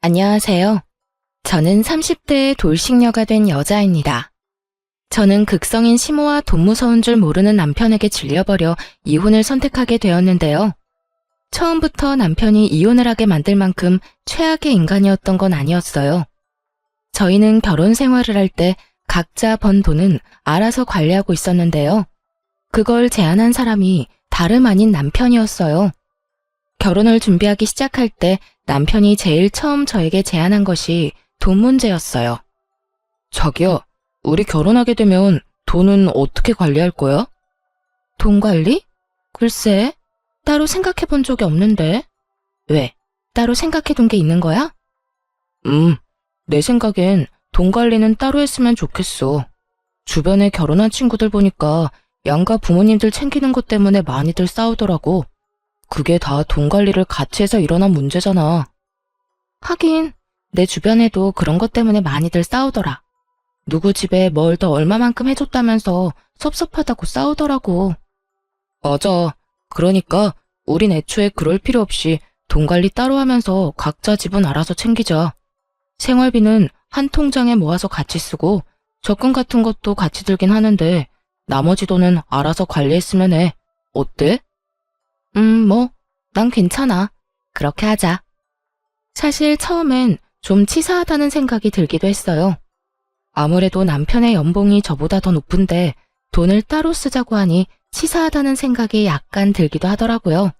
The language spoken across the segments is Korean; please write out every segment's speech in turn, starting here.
안녕하세요. 저는 30대의 돌싱녀가 된 여자입니다. 저는 극성인 시모와 돈 무서운 줄 모르는 남편에게 질려버려 이혼을 선택하게 되었는데요. 처음부터 남편이 이혼을 하게 만들 만큼 최악의 인간이었던 건 아니었어요. 저희는 결혼 생활을 할 때 각자 번 돈은 알아서 관리하고 있었는데요. 그걸 제안한 사람이 다름 아닌 남편이었어요. 결혼을 준비하기 시작할 때 남편이 제일 처음 저에게 제안한 것이 돈 문제였어요. 자기야, 우리 결혼하게 되면 돈은 어떻게 관리할 거야? 돈 관리? 글쎄, 따로 생각해 본 적이 없는데. 왜? 따로 생각해 둔 게 있는 거야? 내 생각엔 돈 관리는 따로 했으면 좋겠어. 주변에 결혼한 친구들 보니까 양가 부모님들 챙기는 것 때문에 많이들 싸우더라고. 그게 다 돈 관리를 같이 해서 일어난 문제잖아. 하긴 내 주변에도 그런 것 때문에 많이들 싸우더라. 누구 집에 뭘 더 얼마만큼 해줬다면서 섭섭하다고 싸우더라고. 맞아. 그러니까 우린 애초에 그럴 필요 없이 돈 관리 따로 하면서 각자 집은 알아서 챙기자. 생활비는 한 통장에 모아서 같이 쓰고 적금 같은 것도 같이 들긴 하는데 나머지 돈은 알아서 관리했으면 해. 어때? 난 괜찮아. 그렇게 하자. 사실 처음엔 좀 치사하다는 생각이 들기도 했어요. 아무래도 남편의 연봉이 저보다 더 높은데 돈을 따로 쓰자고 하니 치사하다는 생각이 약간 들기도 하더라고요.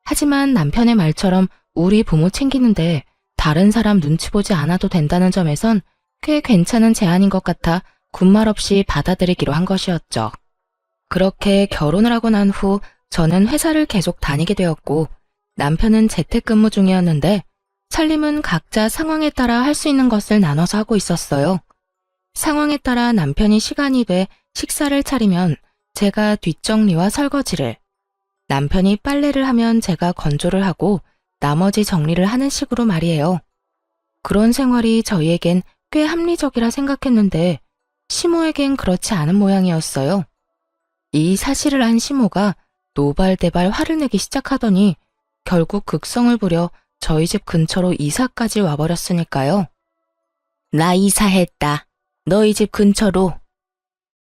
하지만 남편의 말처럼 우리 부모 챙기는데 다른 사람 눈치 보지 않아도 된다는 점에선 꽤 괜찮은 제안인 것 같아 군말 없이 받아들이기로 한 것이었죠. 그렇게 결혼을 하고 난 후 저는 회사를 계속 다니게 되었고 남편은 재택근무 중이었는데 살림은 각자 상황에 따라 할 수 있는 것을 나눠서 하고 있었어요. 상황에 따라 남편이 시간이 돼 식사를 차리면 제가 뒷정리와 설거지를, 남편이 빨래를 하면 제가 건조를 하고 나머지 정리를 하는 식으로 말이에요. 그런 생활이 저희에겐 꽤 합리적이라 생각했는데 시모에겐 그렇지 않은 모양이었어요. 이 사실을 안 시모가 노발대발 화를 내기 시작하더니 결국 극성을 부려 저희 집 근처로 이사까지 와버렸으니까요. 나 이사했다. 너희 집 근처로.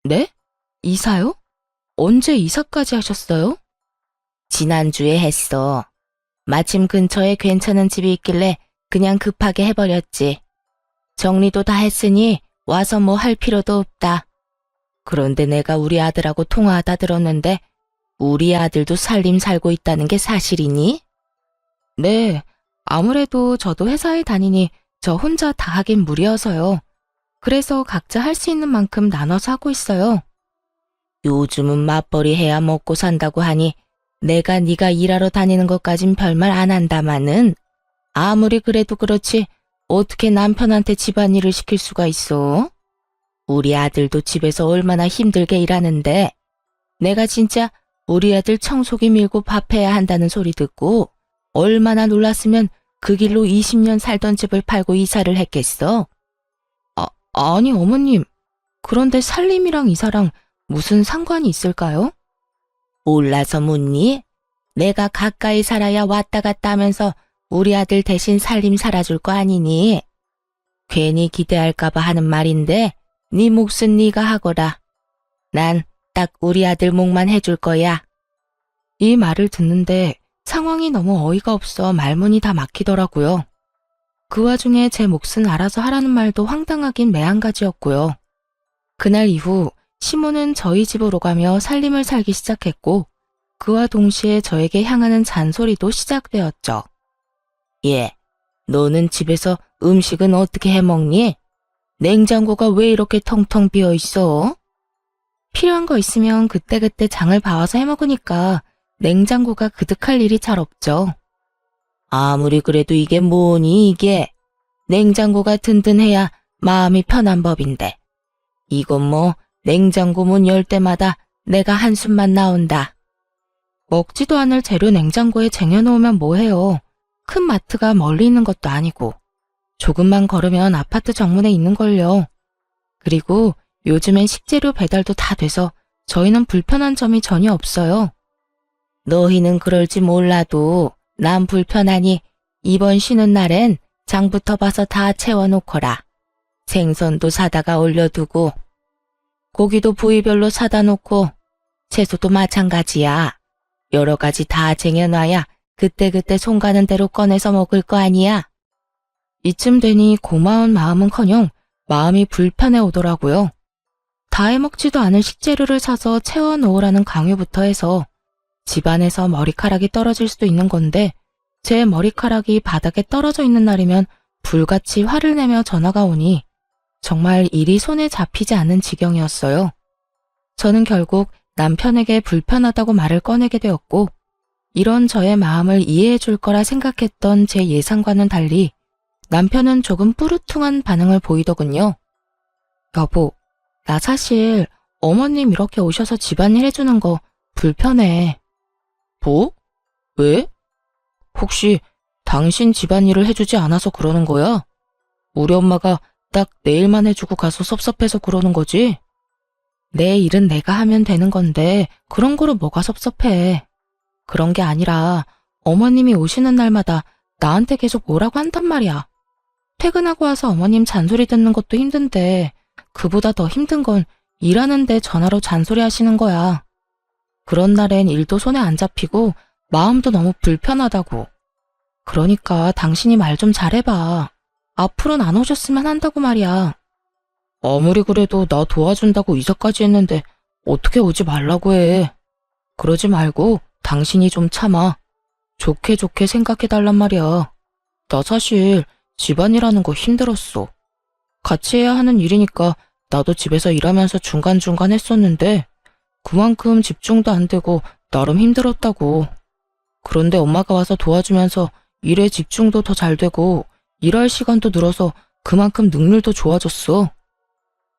네? 이사요? 언제 이사까지 하셨어요? 지난주에 했어. 마침 근처에 괜찮은 집이 있길래 그냥 급하게 해버렸지. 정리도 다 했으니 와서 뭐 할 필요도 없다. 그런데 내가 우리 아들하고 통화하다 들었는데 우리 아들도 살림 살고 있다는 게 사실이니? 네, 아무래도 저도 회사에 다니니 저 혼자 다 하긴 무리여서요. 그래서 각자 할 수 있는 만큼 나눠서 하고 있어요. 요즘은 맞벌이 해야 먹고 산다고 하니 내가 네가 일하러 다니는 것까진 별말 안 한다마는 아무리 그래도 그렇지 어떻게 남편한테 집안일을 시킬 수가 있어? 우리 아들도 집에서 얼마나 힘들게 일하는데 내가 진짜 우리 아들 청소기 밀고 밥해야 한다는 소리 듣고 얼마나 놀랐으면 그 길로 20년 살던 집을 팔고 이사를 했겠어? 아니 어머님, 그런데 살림이랑 이사랑 무슨 상관이 있을까요? 몰라서 묻니? 내가 가까이 살아야 왔다 갔다 하면서 우리 아들 대신 살림 살아줄 거 아니니? 괜히 기대할까봐 하는 말인데 네 몫은 네가 하거라. 난 딱 우리 아들 몫만 해줄 거야. 이 말을 듣는데 상황이 너무 어이가 없어 말문이 다 막히더라고요. 그 와중에 제 몫은 알아서 하라는 말도 황당하긴 매한가지였고요. 그날 이후 시모는 저희 집으로 가며 살림을 살기 시작했고 그와 동시에 저에게 향하는 잔소리도 시작되었죠. 예, 너는 집에서 음식은 어떻게 해먹니? 냉장고가 왜 이렇게 텅텅 비어 있어? 필요한 거 있으면 그때그때 장을 봐와서 해먹으니까 냉장고가 그득할 일이 잘 없죠. 아무리 그래도 이게 뭐니 이게? 냉장고가 든든해야 마음이 편한 법인데. 이건 뭐 냉장고 문 열 때마다 내가 한숨만 나온다. 먹지도 않을 재료 냉장고에 쟁여놓으면 뭐해요. 큰 마트가 멀리 있는 것도 아니고. 조금만 걸으면 아파트 정문에 있는걸요. 그리고 요즘엔 식재료 배달도 다 돼서 저희는 불편한 점이 전혀 없어요. 너희는 그럴지 몰라도 난 불편하니 이번 쉬는 날엔 장부터 봐서 다 채워놓거라. 생선도 사다가 올려두고, 고기도 부위별로 사다 놓고, 채소도 마찬가지야. 여러 가지 다 쟁여놔야 그때그때 손 가는 대로 꺼내서 먹을 거 아니야. 이쯤 되니 고마운 마음은커녕 마음이 불편해 오더라고요. 다 해먹지도 않을 식재료를 사서 채워놓으라는 강요부터 해서 집안에서 머리카락이 떨어질 수도 있는 건데 제 머리카락이 바닥에 떨어져 있는 날이면 불같이 화를 내며 전화가 오니 정말 일이 손에 잡히지 않는 지경이었어요. 저는 결국 남편에게 불편하다고 말을 꺼내게 되었고 이런 저의 마음을 이해해 줄 거라 생각했던 제 예상과는 달리 남편은 조금 뿌르퉁한 반응을 보이더군요. 여보, 나 사실 어머님 이렇게 오셔서 집안일 해주는 거 불편해. 뭐? 왜? 혹시 당신 집안일을 해주지 않아서 그러는 거야? 우리 엄마가 딱 내 일만 해주고 가서 섭섭해서 그러는 거지? 내 일은 내가 하면 되는 건데 그런 거로 뭐가 섭섭해. 그런 게 아니라 어머님이 오시는 날마다 나한테 계속 뭐라고 한단 말이야. 퇴근하고 와서 어머님 잔소리 듣는 것도 힘든데 그보다 더 힘든 건 일하는데 전화로 잔소리 하시는 거야. 그런 날엔 일도 손에 안 잡히고 마음도 너무 불편하다고. 그러니까 당신이 말 좀 잘해봐. 앞으로는 안 오셨으면 한다고 말이야. 아무리 그래도 나 도와준다고 이사까지 했는데 어떻게 오지 말라고 해. 그러지 말고 당신이 좀 참아. 좋게 좋게 생각해달란 말이야. 나 사실 집안일하는 거 힘들었어. 같이 해야 하는 일이니까 나도 집에서 일하면서 중간중간 했었는데 그만큼 집중도 안 되고 나름 힘들었다고. 그런데 엄마가 와서 도와주면서 일에 집중도 더 잘 되고 일할 시간도 늘어서 그만큼 능률도 좋아졌어.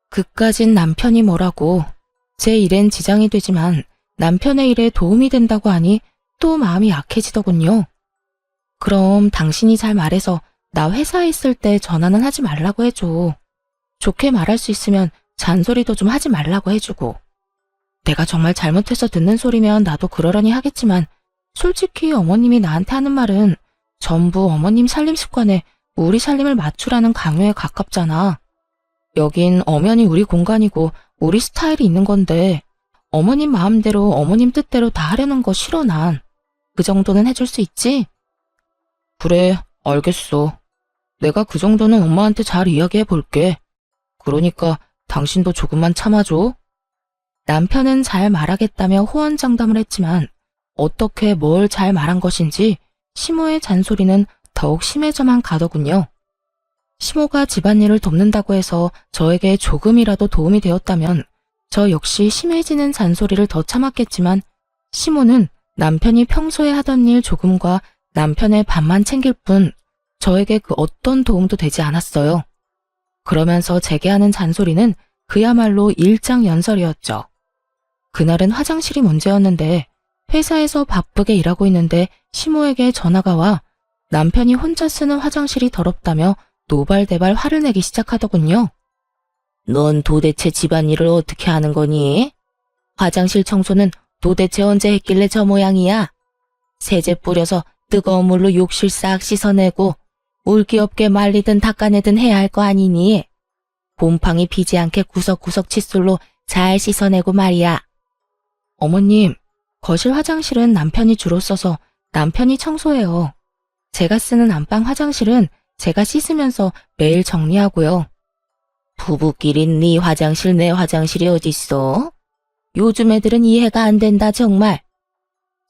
그까진 남편이 뭐라고. 제 일엔 지장이 되지만 남편의 일에 도움이 된다고 하니 또 마음이 약해지더군요. 그럼 당신이 잘 말해서 나 회사에 있을 때 전화는 하지 말라고 해줘. 좋게 말할 수 있으면 잔소리도 좀 하지 말라고 해주고. 내가 정말 잘못해서 듣는 소리면 나도 그러려니 하겠지만 솔직히 어머님이 나한테 하는 말은 전부 어머님 살림 습관에 우리 살림을 맞추라는 강요에 가깝잖아. 여긴 엄연히 우리 공간이고 우리 스타일이 있는 건데 어머님 마음대로 어머님 뜻대로 다 하려는 거 싫어 난. 그 정도는 해줄 수 있지? 그래, 알겠어. 내가 그 정도는 엄마한테 잘 이야기해 볼게. 그러니까 당신도 조금만 참아줘. 남편은 잘 말하겠다며 호언장담을 했지만 어떻게 뭘 잘 말한 것인지 시모의 잔소리는 더욱 심해져만 가더군요. 시모가 집안일을 돕는다고 해서 저에게 조금이라도 도움이 되었다면 저 역시 심해지는 잔소리를 더 참았겠지만 시모는 남편이 평소에 하던 일 조금과 남편의 밥만 챙길 뿐 저에게 그 어떤 도움도 되지 않았어요. 그러면서 제게 하는 잔소리는 그야말로 일장연설이었죠. 그날은 화장실이 문제였는데 회사에서 바쁘게 일하고 있는데 시모에게 전화가 와 남편이 혼자 쓰는 화장실이 더럽다며 노발대발 화를 내기 시작하더군요. 넌 도대체 집안일을 어떻게 하는 거니? 화장실 청소는 도대체 언제 했길래 저 모양이야? 세제 뿌려서 뜨거운 물로 욕실 싹 씻어내고 물기 없게 말리든 닦아내든 해야 할 거 아니니? 곰팡이 피지 않게 구석구석 칫솔로 잘 씻어내고 말이야. 어머님, 거실 화장실은 남편이 주로 써서 남편이 청소해요. 제가 쓰는 안방 화장실은 제가 씻으면서 매일 정리하고요. 부부끼리 네 화장실 내 화장실이 어딨어? 요즘 애들은 이해가 안 된다 정말.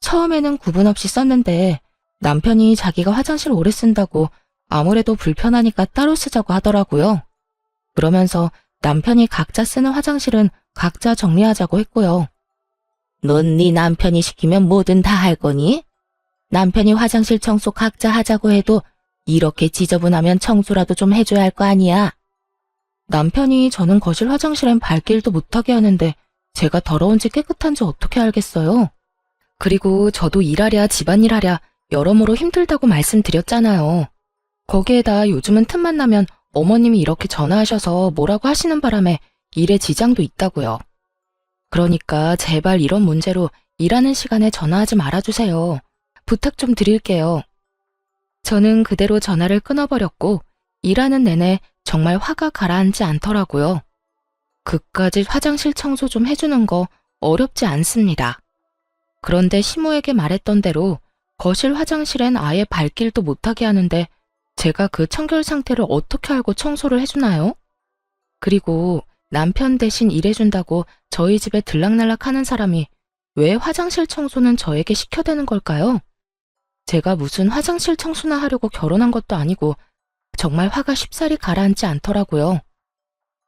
처음에는 구분 없이 썼는데 남편이 자기가 화장실 오래 쓴다고 아무래도 불편하니까 따로 쓰자고 하더라고요. 그러면서 남편이 각자 쓰는 화장실은 각자 정리하자고 했고요. 넌 네 남편이 시키면 뭐든 다 할 거니? 남편이 화장실 청소 각자 하자고 해도 이렇게 지저분하면 청소라도 좀 해줘야 할 거 아니야. 남편이 저는 거실 화장실엔 발길도 못하게 하는데 제가 더러운지 깨끗한지 어떻게 알겠어요? 그리고 저도 일하랴 집안일하랴 여러모로 힘들다고 말씀드렸잖아요. 거기에다 요즘은 틈만 나면 어머님이 이렇게 전화하셔서 뭐라고 하시는 바람에 일에 지장도 있다고요. 그러니까 제발 이런 문제로 일하는 시간에 전화하지 말아주세요. 부탁 좀 드릴게요. 저는 그대로 전화를 끊어버렸고 일하는 내내 정말 화가 가라앉지 않더라고요. 그까짓 화장실 청소 좀 해주는 거 어렵지 않습니다. 그런데 시모에게 말했던 대로 거실 화장실엔 아예 발길도 못하게 하는데 제가 그 청결 상태를 어떻게 알고 청소를 해주나요? 그리고 남편 대신 일해준다고 저희 집에 들락날락 하는 사람이 왜 화장실 청소는 저에게 시켜대는 걸까요? 제가 무슨 화장실 청소나 하려고 결혼한 것도 아니고 정말 화가 쉽사리 가라앉지 않더라고요.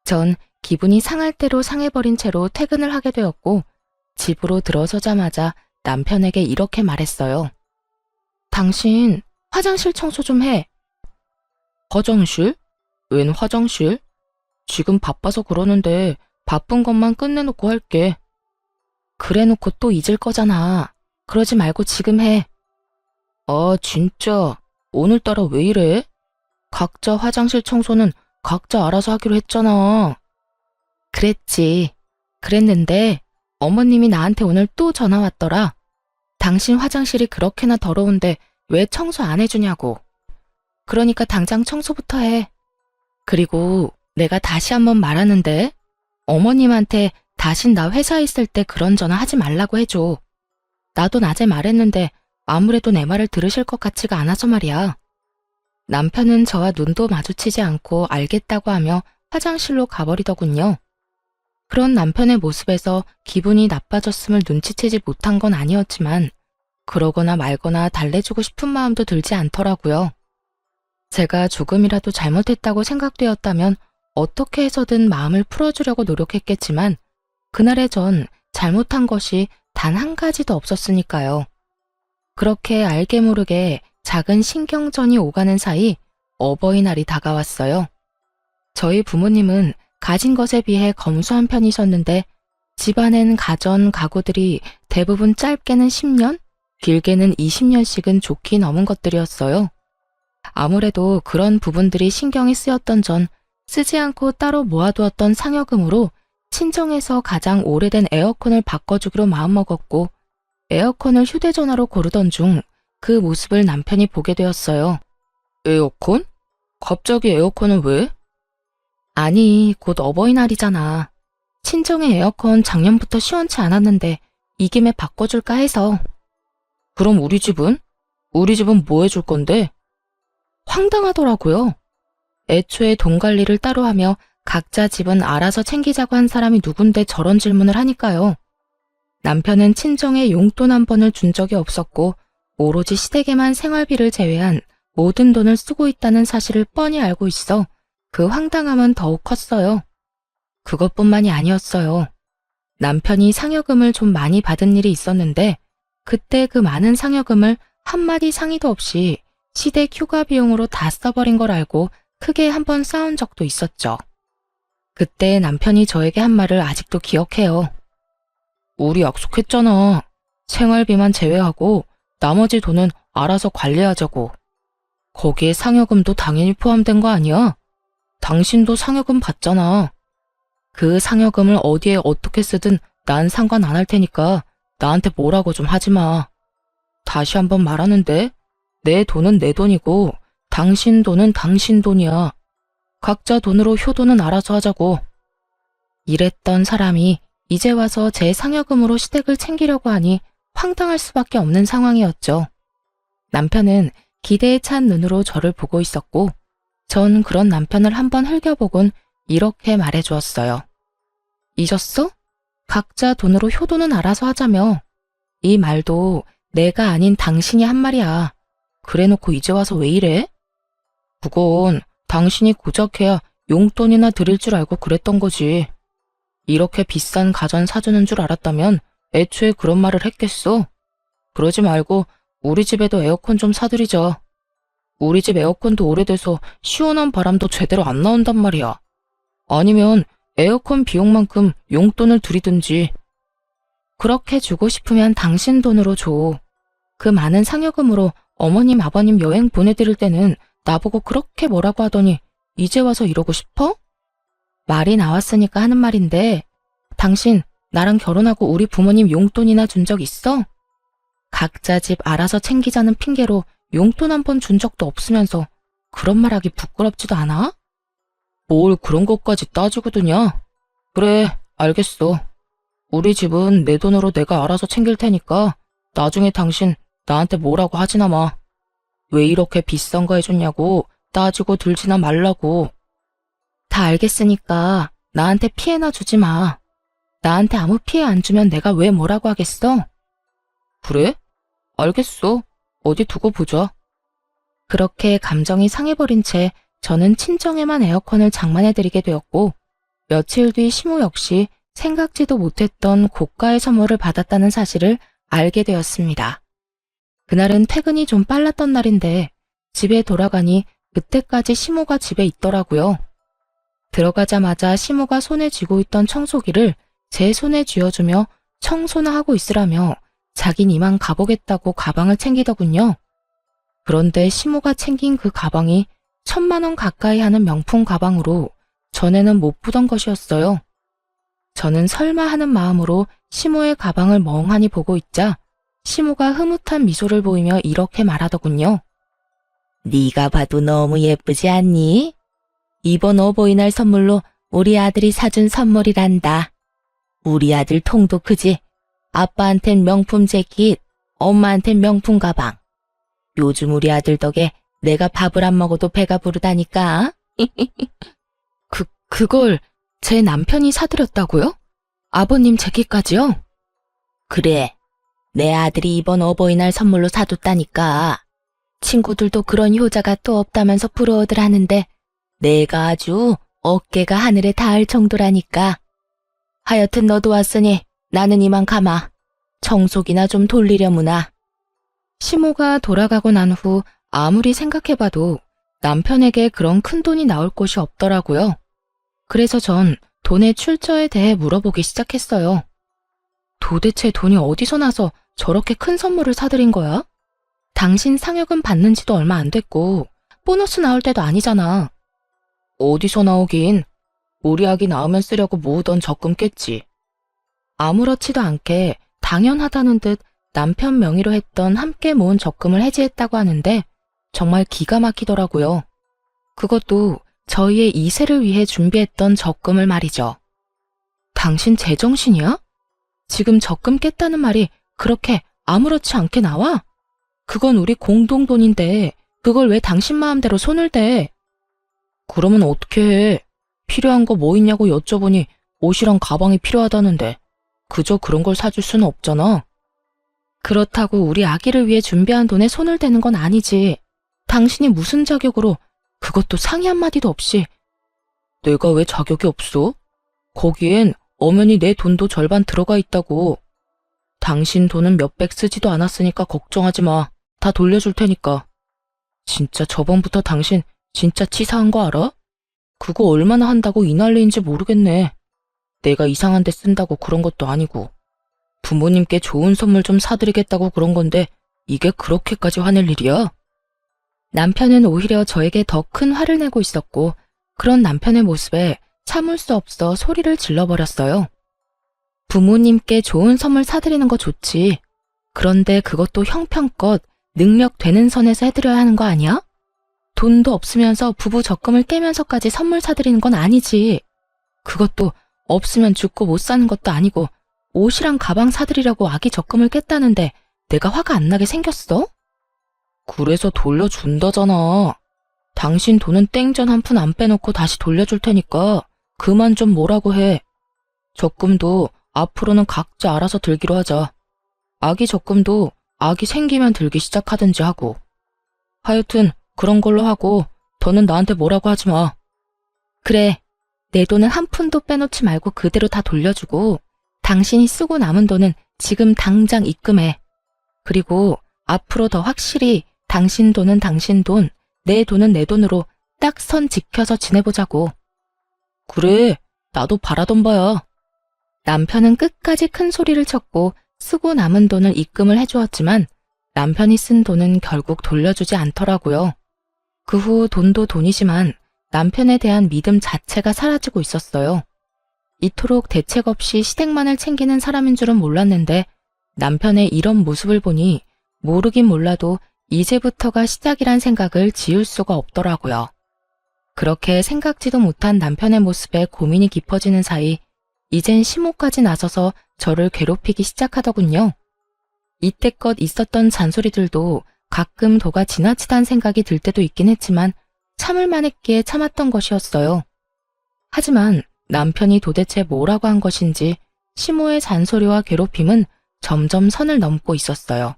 전 기분이 상할 대로 상해버린 채로 퇴근을 하게 되었고 집으로 들어서자마자 남편에게 이렇게 말했어요. 당신 화장실 청소 좀 해. 화장실? 웬 화장실? 지금 바빠서 그러는데 바쁜 것만 끝내놓고 할게. 그래놓고 또 잊을 거잖아. 그러지 말고 지금 해. 아, 진짜 오늘따라 왜 이래? 각자 화장실 청소는 각자 알아서 하기로 했잖아. 그랬지. 그랬는데 어머님이 나한테 오늘 또 전화 왔더라. 당신 화장실이 그렇게나 더러운데 왜 청소 안 해주냐고. 그러니까 당장 청소부터 해. 그리고 내가 다시 한번 말하는데 어머님한테 다신 나 회사에 있을 때 그런 전화 하지 말라고 해줘. 나도 낮에 말했는데 아무래도 내 말을 들으실 것 같지가 않아서 말이야. 남편은 저와 눈도 마주치지 않고 알겠다고 하며 화장실로 가버리더군요. 그런 남편의 모습에서 기분이 나빠졌음을 눈치채지 못한 건 아니었지만 그러거나 말거나 달래주고 싶은 마음도 들지 않더라고요. 제가 조금이라도 잘못했다고 생각되었다면 어떻게 해서든 마음을 풀어주려고 노력했겠지만 그날의 전 잘못한 것이 단 한 가지도 없었으니까요. 그렇게 알게 모르게 작은 신경전이 오가는 사이 어버이날이 다가왔어요. 저희 부모님은 가진 것에 비해 검소한 편이셨는데 집안엔 가전, 가구들이 대부분 짧게는 10년, 길게는 20년씩은 좋게 넘은 것들이었어요. 아무래도 그런 부분들이 신경이 쓰였던 전 쓰지 않고 따로 모아두었던 상여금으로 친정에서 가장 오래된 에어컨을 바꿔주기로 마음먹었고 에어컨을 휴대전화로 고르던 중 그 모습을 남편이 보게 되었어요. 에어컨? 갑자기 에어컨은 왜? 아니, 곧 어버이날이잖아. 친정의 에어컨 작년부터 시원치 않았는데 이 김에 바꿔줄까 해서. 그럼 우리 집은? 우리 집은 뭐 해줄 건데? 황당하더라고요. 애초에 돈 관리를 따로 하며 각자 집은 알아서 챙기자고 한 사람이 누군데 저런 질문을 하니까요. 남편은 친정에 용돈 한 번을 준 적이 없었고 오로지 시댁에만 생활비를 제외한 모든 돈을 쓰고 있다는 사실을 뻔히 알고 있어 그 황당함은 더욱 컸어요. 그것뿐만이 아니었어요. 남편이 상여금을 좀 많이 받은 일이 있었는데 그때 그 많은 상여금을 한마디 상의도 없이 시댁 휴가 비용으로 다 써버린 걸 알고 크게 한번 싸운 적도 있었죠. 그때 남편이 저에게 한 말을 아직도 기억해요. 우리 약속했잖아. 생활비만 제외하고 나머지 돈은 알아서 관리하자고. 거기에 상여금도 당연히 포함된 거 아니야? 당신도 상여금 받잖아. 그 상여금을 어디에 어떻게 쓰든 난 상관 안 할 테니까 나한테 뭐라고 좀 하지 마. 다시 한번 말하는데 내 돈은 내 돈이고 당신 돈은 당신 돈이야. 각자 돈으로 효도는 알아서 하자고. 이랬던 사람이 이제 와서 제 상여금으로 시댁을 챙기려고 하니 황당할 수밖에 없는 상황이었죠. 남편은 기대에 찬 눈으로 저를 보고 있었고 전 그런 남편을 한번 흘겨보곤 이렇게 말해주었어요. 잊었어? 각자 돈으로 효도는 알아서 하자며. 이 말도 내가 아닌 당신이 한 말이야. 그래놓고 이제 와서 왜 이래? 그건 당신이 고작 해야 용돈이나 드릴 줄 알고 그랬던 거지. 이렇게 비싼 가전 사주는 줄 알았다면 애초에 그런 말을 했겠어. 그러지 말고 우리 집에도 에어컨 좀 사드리자. 우리 집 에어컨도 오래돼서 시원한 바람도 제대로 안 나온단 말이야. 아니면 에어컨 비용만큼 용돈을 드리든지. 그렇게 주고 싶으면 당신 돈으로 줘. 그 많은 상여금으로 어머님 아버님 여행 보내드릴 때는 나보고 그렇게 뭐라고 하더니 이제 와서 이러고 싶어? 말이 나왔으니까 하는 말인데 당신 나랑 결혼하고 우리 부모님 용돈이나 준 적 있어? 각자 집 알아서 챙기자는 핑계로 용돈 한 번 준 적도 없으면서 그런 말하기 부끄럽지도 않아? 뭘 그런 것까지 따지고 드냐? 그래, 알겠어. 우리 집은 내 돈으로 내가 알아서 챙길 테니까 나중에 당신 나한테 뭐라고 하지나 마. 왜 이렇게 비싼 거 해줬냐고 따지고 들지나 말라고. 다 알겠으니까 나한테 피해나 주지 마. 나한테 아무 피해 안 주면 내가 왜 뭐라고 하겠어? 그래? 알겠어. 어디 두고 보자. 그렇게 감정이 상해버린 채 저는 친정에만 에어컨을 장만해드리게 되었고, 며칠 뒤 시모 역시 생각지도 못했던 고가의 선물을 받았다는 사실을 알게 되었습니다. 그날은 퇴근이 좀 빨랐던 날인데 집에 돌아가니 그때까지 시모가 집에 있더라고요. 들어가자마자 시모가 손에 쥐고 있던 청소기를 제 손에 쥐어주며 청소나 하고 있으라며 자긴 이만 가보겠다고 가방을 챙기더군요. 그런데 시모가 챙긴 그 가방이 1,000만 원 가까이 하는 명품 가방으로 전에는 못 보던 것이었어요. 저는 설마 하는 마음으로 시모의 가방을 멍하니 보고 있자 시모가 흐뭇한 미소를 보이며 이렇게 말하더군요. 네가 봐도 너무 예쁘지 않니? 이번 어버이날 선물로 우리 아들이 사준 선물이란다. 우리 아들 통도 크지? 아빠한텐 명품 재킷, 엄마한텐 명품 가방. 요즘 우리 아들 덕에 내가 밥을 안 먹어도 배가 부르다니까. 그걸 제 남편이 사드렸다고요? 아버님 재킷까지요? 그래. 내 아들이 이번 어버이날 선물로 사줬다니까. 친구들도 그런 효자가 또 없다면서 부러워들 하는데 내가 아주 어깨가 하늘에 닿을 정도라니까. 하여튼 너도 왔으니 나는 이만 가마. 청소기나 좀 돌리려무나. 시모가 돌아가고 난 후 아무리 생각해봐도 남편에게 그런 큰 돈이 나올 곳이 없더라고요. 그래서 전 돈의 출처에 대해 물어보기 시작했어요. 도대체 돈이 어디서 나서 저렇게 큰 선물을 사드린 거야? 당신 상여금 받는 지도 얼마 안 됐고 보너스 나올 때도 아니잖아. 어디서 나오긴. 우리 아기 낳으면 쓰려고 모으던 적금 깼지. 아무렇지도 않게 당연하다는 듯 남편 명의로 했던 함께 모은 적금을 해지했다고 하는데 정말 기가 막히더라고요. 그것도 저희의 2세를 위해 준비했던 적금을 말이죠. 당신 제정신이야? 지금 적금 깼다는 말이 그렇게 아무렇지 않게 나와? 그건 우리 공동돈인데 그걸 왜 당신 마음대로 손을 대? 그러면 어떻게 해? 필요한 거 뭐 있냐고 여쭤보니 옷이랑 가방이 필요하다는데 그저 그런 걸 사줄 수는 없잖아. 그렇다고 우리 아기를 위해 준비한 돈에 손을 대는 건 아니지. 당신이 무슨 자격으로, 그것도 상의 한마디도 없이. 내가 왜 자격이 없어? 거기엔 엄연히 내 돈도 절반 들어가 있다고. 당신 돈은 몇백 쓰지도 않았으니까 걱정하지 마. 다 돌려줄 테니까. 진짜 저번부터 당신 진짜 치사한 거 알아? 그거 얼마나 한다고 이 난리인지 모르겠네. 내가 이상한 데 쓴다고 그런 것도 아니고. 부모님께 좋은 선물 좀 사드리겠다고 그런 건데 이게 그렇게까지 화낼 일이야? 남편은 오히려 저에게 더 큰 화를 내고 있었고 그런 남편의 모습에 참을 수 없어 소리를 질러버렸어요. 부모님께 좋은 선물 사드리는 거 좋지. 그런데 그것도 형편껏 능력 되는 선에서 해드려야 하는 거 아니야? 돈도 없으면서 부부 적금을 깨면서까지 선물 사드리는 건 아니지. 그것도 없으면 죽고 못 사는 것도 아니고 옷이랑 가방 사드리려고 아기 적금을 깼다는데 내가 화가 안 나게 생겼어? 그래서 돌려준다잖아. 당신 돈은 땡전 한 푼 안 빼놓고 다시 돌려줄 테니까 그만 좀 뭐라고 해. 적금도 앞으로는 각자 알아서 들기로 하자. 아기 적금도 아기 생기면 들기 시작하든지 하고. 하여튼 그런 걸로 하고 더는 나한테 뭐라고 하지 마. 그래, 내 돈은 한 푼도 빼놓지 말고 그대로 다 돌려주고 당신이 쓰고 남은 돈은 지금 당장 입금해. 그리고 앞으로 더 확실히 당신 돈은 당신 돈, 내 돈은 내 돈으로 딱 선 지켜서 지내보자고. 그래, 나도 바라던 바야. 남편은 끝까지 큰 소리를 쳤고 쓰고 남은 돈을 입금을 해주었지만 남편이 쓴 돈은 결국 돌려주지 않더라고요. 그 후 돈도 돈이지만 남편에 대한 믿음 자체가 사라지고 있었어요. 이토록 대책 없이 시댁만을 챙기는 사람인 줄은 몰랐는데 남편의 이런 모습을 보니 모르긴 몰라도 이제부터가 시작이란 생각을 지울 수가 없더라고요. 그렇게 생각지도 못한 남편의 모습에 고민이 깊어지는 사이 이젠 시모까지 나서서 저를 괴롭히기 시작하더군요. 이때껏 있었던 잔소리들도 가끔 도가 지나치다는 생각이 들 때도 있긴 했지만 참을 만했기에 참았던 것이었어요. 하지만 남편이 도대체 뭐라고 한 것인지 시모의 잔소리와 괴롭힘은 점점 선을 넘고 있었어요.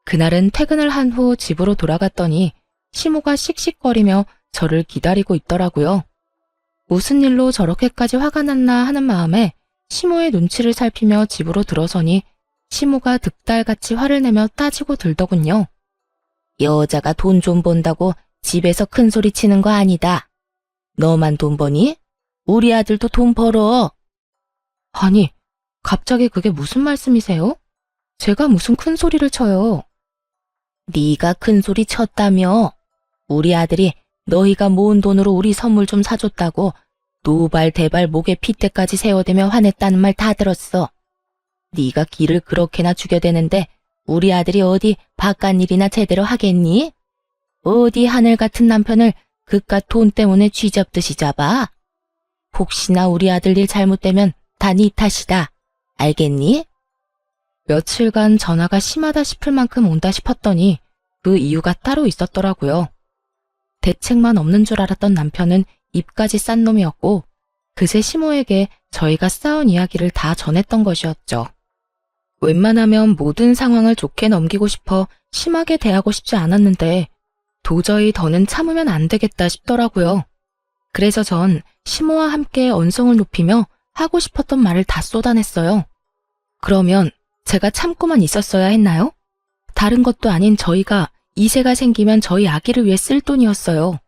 그날은 퇴근을 한 후 집으로 돌아갔더니 시모가 씩씩거리며 저를 기다리고 있더라고요. 무슨 일로 저렇게까지 화가 났나 하는 마음에 시모의 눈치를 살피며 집으로 들어서니 시모가 득달같이 화를 내며 따지고 들더군요. 여자가 돈 좀 번다고 집에서 큰 소리 치는 거 아니다. 너만 돈 버니? 우리 아들도 돈 벌어. 아니, 갑자기 그게 무슨 말씀이세요? 제가 무슨 큰 소리를 쳐요. 네가 큰 소리 쳤다며. 우리 아들이 너희가 모은 돈으로 우리 선물 좀 사줬다고 노발대발 목에 핏대까지 세워대며 화냈다는 말 다 들었어. 네가 기를 그렇게나 죽여대는데 우리 아들이 어디 바깥 일이나 제대로 하겠니? 어디 하늘 같은 남편을 그깟 돈 때문에 쥐잡듯이 잡아? 혹시나 우리 아들 일 잘못되면 다 네 탓이다. 알겠니? 며칠간 전화가 심하다 싶을 만큼 온다 싶었더니 그 이유가 따로 있었더라고요. 대책만 없는 줄 알았던 남편은 입까지 싼 놈이었고 그새 시모에게 저희가 싸운 이야기를 다 전했던 것이었죠. 웬만하면 모든 상황을 좋게 넘기고 싶어 심하게 대하고 싶지 않았는데 도저히 더는 참으면 안 되겠다 싶더라고요. 그래서 전 시모와 함께 언성을 높이며 하고 싶었던 말을 다 쏟아냈어요. 그러면 제가 참고만 있었어야 했나요? 다른 것도 아닌 저희가 이세가 생기면 저희 아기를 위해 쓸 돈이었어요.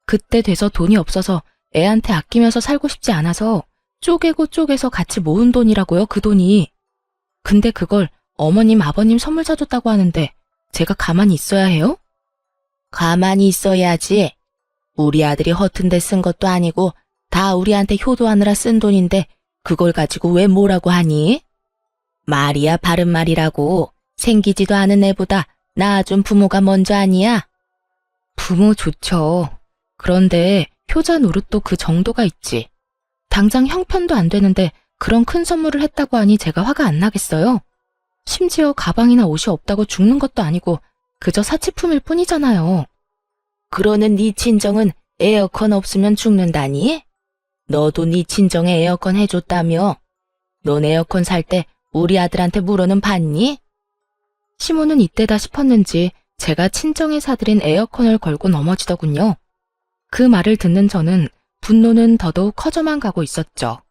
그때 돼서 돈이 없어서 애한테 아끼면서 살고 싶지 않아서 쪼개고 쪼개서 같이 모은 돈이라고요, 그 돈이. 근데 그걸 어머님, 아버님 선물 사줬다고 하는데 제가 가만히 있어야 해요? 가만히 있어야지. 우리 아들이 허튼 데 쓴 것도 아니고 다 우리한테 효도하느라 쓴 돈인데 그걸 가지고 왜 뭐라고 하니? 말이야 바른 말이라고. 생기지도 않은 애보다 낳아준 부모가 먼저 아니야? 부모 좋죠. 그런데 효자 노릇도 그 정도가 있지. 당장 형편도 안 되는데 그런 큰 선물을 했다고 하니 제가 화가 안 나겠어요? 심지어 가방이나 옷이 없다고 죽는 것도 아니고 그저 사치품일 뿐이잖아요. 그러는 네 친정은 에어컨 없으면 죽는다니? 너도 네 친정에 에어컨 해줬다며? 넌 에어컨 살 때 우리 아들한테 물어는 봤니? 시모는 이때다 싶었는지 제가 친정에 사들인 에어컨을 걸고 넘어지더군요. 그 말을 듣는 저는 분노는 더더욱 커져만 가고 있었죠.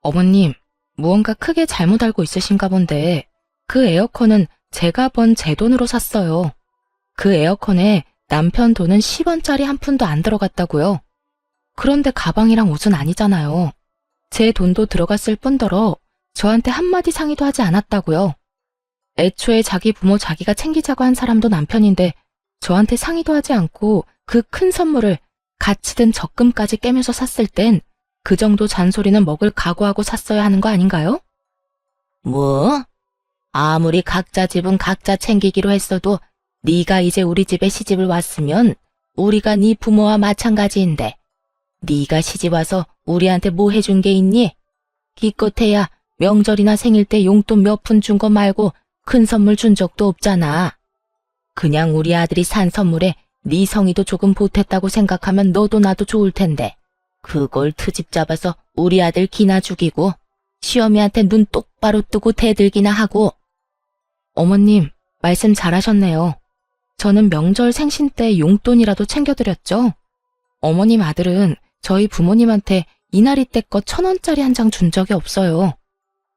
어머님, 무언가 크게 잘못 알고 있으신가 본데 그 에어컨은 제가 번 제 돈으로 샀어요. 그 에어컨에 남편 돈은 10원짜리 한 푼도 안 들어갔다고요. 그런데 가방이랑 옷은 아니잖아요. 제 돈도 들어갔을 뿐더러 저한테 한마디 상의도 하지 않았다고요. 애초에 자기 부모 자기가 챙기자고 한 사람도 남편인데 저한테 상의도 하지 않고 그 큰 선물을 같이 든 적금까지 깨면서 샀을 땐 그 정도 잔소리는 먹을 각오하고 샀어야 하는 거 아닌가요? 뭐? 아무리 각자 집은 각자 챙기기로 했어도 네가 이제 우리 집에 시집을 왔으면 우리가 네 부모와 마찬가지인데 네가 시집 와서 우리한테 뭐 해준 게 있니? 기껏해야 명절이나 생일 때 용돈 몇 푼 준 거 말고 큰 선물 준 적도 없잖아. 그냥 우리 아들이 산 선물에 네 성의도 조금 보탰다고 생각하면 너도 나도 좋을 텐데 그걸 트집 잡아서 우리 아들 기나 죽이고 시어미한테 눈 똑바로 뜨고 대들기나 하고. 어머님, 말씀 잘하셨네요. 저는 명절 생신 때 용돈이라도 챙겨드렸죠. 어머님 아들은 저희 부모님한테 이날이 때껏 1,000원짜리 한 장 준 적이 없어요.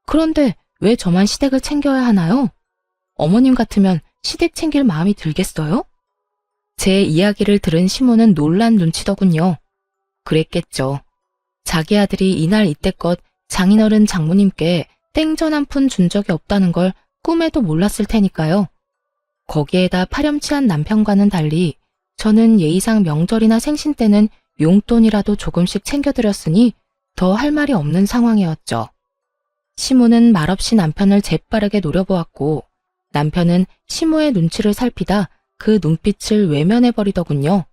그런데 왜 저만 시댁을 챙겨야 하나요? 어머님 같으면 시댁 챙길 마음이 들겠어요? 제 이야기를 들은 시모는 놀란 눈치더군요. 그랬겠죠. 자기 아들이 이날 이때껏 장인어른 장모님께 땡전 한 푼 준 적이 없다는 걸 꿈에도 몰랐을 테니까요. 거기에다 파렴치한 남편과는 달리 저는 예의상 명절이나 생신 때는 용돈이라도 조금씩 챙겨드렸으니 더 할 말이 없는 상황이었죠. 시모는 말없이 남편을 재빠르게 노려보았고 남편은 시모의 눈치를 살피다 그 눈빛을 외면해버리더군요.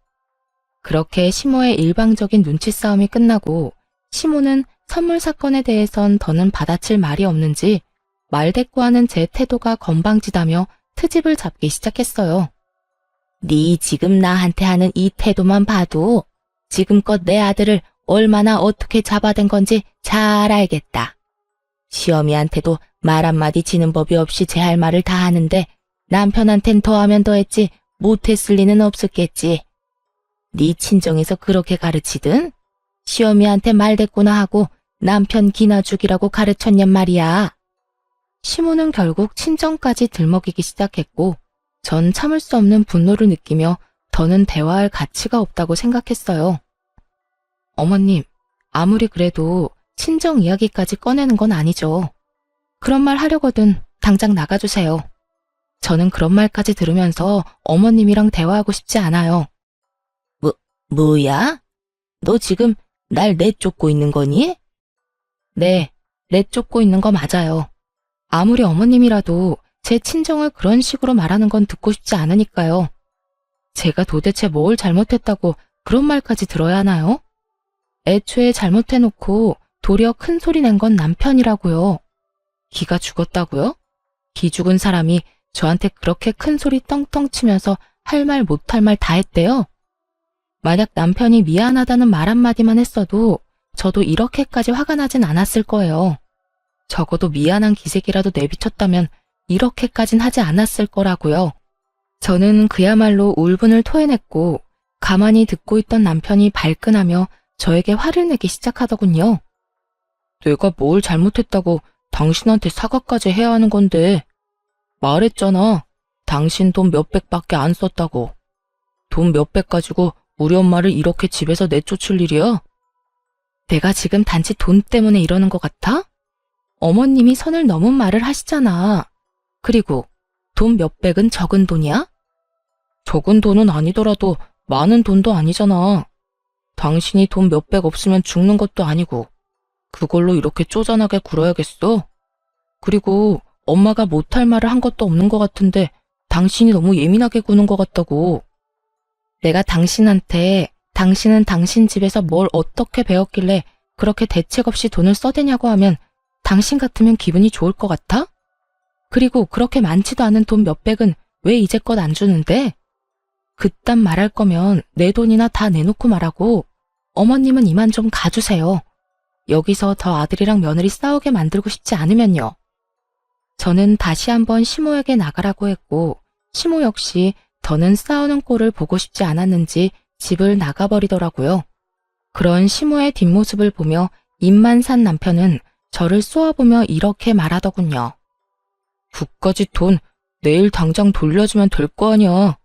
그렇게 시모의 일방적인 눈치 싸움이 끝나고 시모는 선물 사건에 대해선 더는 받아칠 말이 없는지 말대꾸하는 제 태도가 건방지다며 트집을 잡기 시작했어요. 네 지금 나한테 하는 이 태도만 봐도 지금껏 내 아들을 얼마나 어떻게 잡아댄 건지 잘 알겠다. 시어미한테도 말 한마디 지는 법이 없이 제 할 말을 다 하는데 남편한텐 더하면 더했지 못했을 리는 없었겠지. 네 친정에서 그렇게 가르치든 시어미한테 말대꾸나 하고 남편 기나 죽이라고 가르쳤냔 말이야. 시모는 결국 친정까지 들먹이기 시작했고 전 참을 수 없는 분노를 느끼며 더는 대화할 가치가 없다고 생각했어요. 어머님, 아무리 그래도 친정 이야기까지 꺼내는 건 아니죠. 그런 말 하려거든 당장 나가주세요. 저는 그런 말까지 들으면서 어머님이랑 대화하고 싶지 않아요. 뭐야? 너 지금 날 내쫓고 있는 거니? 네, 내쫓고 있는 거 맞아요. 아무리 어머님이라도 제 친정을 그런 식으로 말하는 건 듣고 싶지 않으니까요. 제가 도대체 뭘 잘못했다고 그런 말까지 들어야 하나요? 애초에 잘못해놓고 도리어 큰 소리 낸 건 남편이라고요. 기가 죽었다고요? 기 죽은 사람이 저한테 그렇게 큰 소리 떵떵 치면서 할 말 못할 말 다 했대요. 만약 남편이 미안하다는 말 한마디만 했어도 저도 이렇게까지 화가 나진 않았을 거예요. 적어도 미안한 기색이라도 내비쳤다면 이렇게까진 하지 않았을 거라고요. 저는 그야말로 울분을 토해냈고 가만히 듣고 있던 남편이 발끈하며 저에게 화를 내기 시작하더군요. 내가 뭘 잘못했다고 당신한테 사과까지 해야 하는 건데. 말했잖아. 당신 돈 몇백밖에 안 썼다고. 돈 몇백 가지고 우리 엄마를 이렇게 집에서 내쫓을 일이야? 내가 지금 단지 돈 때문에 이러는 것 같아? 어머님이 선을 넘은 말을 하시잖아. 그리고 돈 몇백은 적은 돈이야? 적은 돈은 아니더라도 많은 돈도 아니잖아. 당신이 돈 몇백 없으면 죽는 것도 아니고 그걸로 이렇게 쪼잔하게 굴어야겠어? 그리고 엄마가 못할 말을 한 것도 없는 것 같은데 당신이 너무 예민하게 구는 것 같다고. 내가 당신한테 당신은 당신 집에서 뭘 어떻게 배웠길래 그렇게 대책 없이 돈을 써대냐고 하면 당신 같으면 기분이 좋을 것 같아? 그리고 그렇게 많지도 않은 돈 몇백은 왜 이제껏 안 주는데? 그딴 말할 거면 내 돈이나 다 내놓고 말하고 어머님은 이만 좀 가주세요. 여기서 더 아들이랑 며느리 싸우게 만들고 싶지 않으면요. 저는 다시 한번 시모에게 나가라고 했고 시모 역시 더는 싸우는 꼴을 보고 싶지 않았는지 집을 나가버리더라고요. 그런 시모의 뒷모습을 보며 입만 산 남편은 저를 쏘아보며 이렇게 말하더군요. 그까짓 돈 내일 당장 돌려주면 될 거 아니야.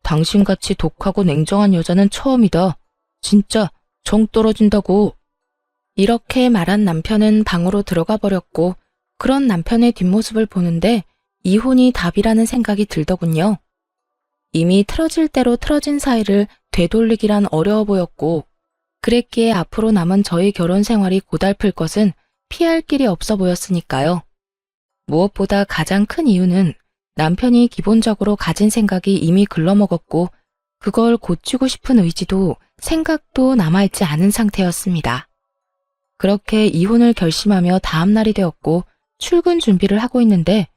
당신같이 독하고 냉정한 여자는 처음이다. 진짜 정 떨어진다고. 이렇게 말한 남편은 방으로 들어가 버렸고 그런 남편의 뒷모습을 보는데 이혼이 답이라는 생각이 들더군요. 이미 틀어질 대로 틀어진 사이를 되돌리기란 어려워 보였고 그랬기에 앞으로 남은 저희 결혼 생활이 고달플 것은 피할 길이 없어 보였으니까요. 무엇보다 가장 큰 이유는 남편이 기본적으로 가진 생각이 이미 글러먹었고 그걸 고치고 싶은 의지도 생각도 남아있지 않은 상태였습니다. 그렇게 이혼을 결심하며 다음 날이 되었고 출근 준비를 하고 있는데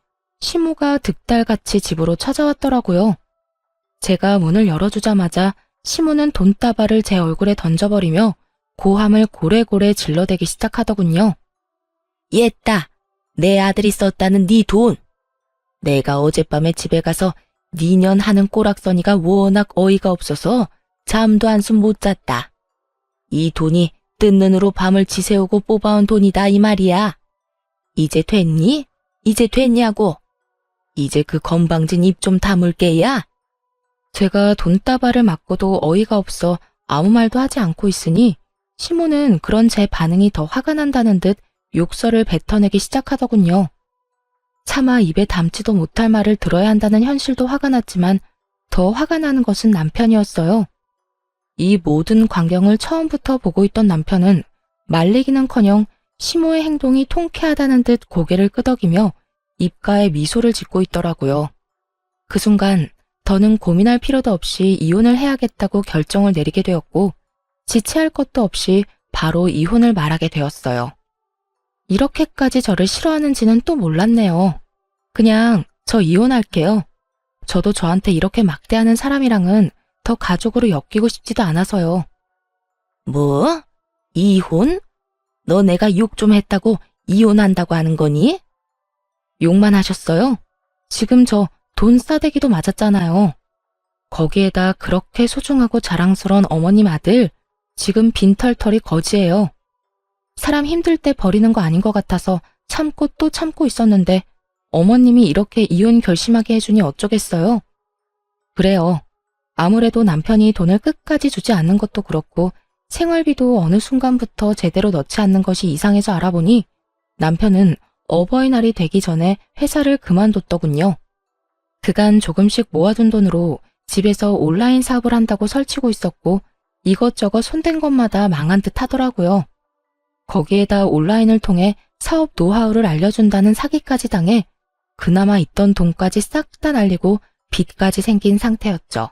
시모가 득달같이 집으로 찾아왔더라고요. 제가 문을 열어주자마자 시모는 돈다발을 제 얼굴에 던져버리며 고함을 고래고래 질러대기 시작하더군요. 얘따, 내 아들이 썼다는 네 돈. 내가 어젯밤에 집에 가서 니년 하는 꼬락서니가 워낙 어이가 없어서 잠도 한숨 못 잤다. 이 돈이 뜬 눈으로 밤을 지새우고 뽑아온 돈이다 이 말이야. 이제 됐니? 이제 됐냐고. 이제 그 건방진 입 좀 다물게야. 제가 돈다발을 맞고도 어이가 없어 아무 말도 하지 않고 있으니 시모는 그런 제 반응이 더 화가 난다는 듯 욕설을 뱉어내기 시작하더군요. 차마 입에 담지도 못할 말을 들어야 한다는 현실도 화가 났지만 더 화가 나는 것은 남편이었어요. 이 모든 광경을 처음부터 보고 있던 남편은 말리기는커녕 시모의 행동이 통쾌하다는 듯 고개를 끄덕이며 입가에 미소를 짓고 있더라고요. 그 순간 더는 고민할 필요도 없이 이혼을 해야겠다고 결정을 내리게 되었고 지체할 것도 없이 바로 이혼을 말하게 되었어요. 이렇게까지 저를 싫어하는지는 또 몰랐네요. 그냥 저 이혼할게요. 저도 저한테 이렇게 막대하는 사람이랑은 더 가족으로 엮이고 싶지도 않아서요. 뭐? 이혼? 너 내가 욕 좀 했다고 이혼한다고 하는 거니? 욕만 하셨어요? 지금 저 돈 싸대기도 맞았잖아요. 거기에다 그렇게 소중하고 자랑스러운 어머님 아들, 지금 빈털털이 거지예요. 사람 힘들 때 버리는 거 아닌 것 같아서 참고 또 참고 있었는데 어머님이 이렇게 이혼 결심하게 해주니 어쩌겠어요. 그래요. 아무래도 남편이 돈을 끝까지 주지 않는 것도 그렇고 생활비도 어느 순간부터 제대로 넣지 않는 것이 이상해서 알아보니 남편은 어버이날이 되기 전에 회사를 그만뒀더군요. 그간 조금씩 모아둔 돈으로 집에서 온라인 사업을 한다고 설치고 있었고 이것저것 손댄 것마다 망한 듯 하더라고요. 거기에다 온라인을 통해 사업 노하우를 알려준다는 사기까지 당해 그나마 있던 돈까지 싹 다 날리고 빚까지 생긴 상태였죠.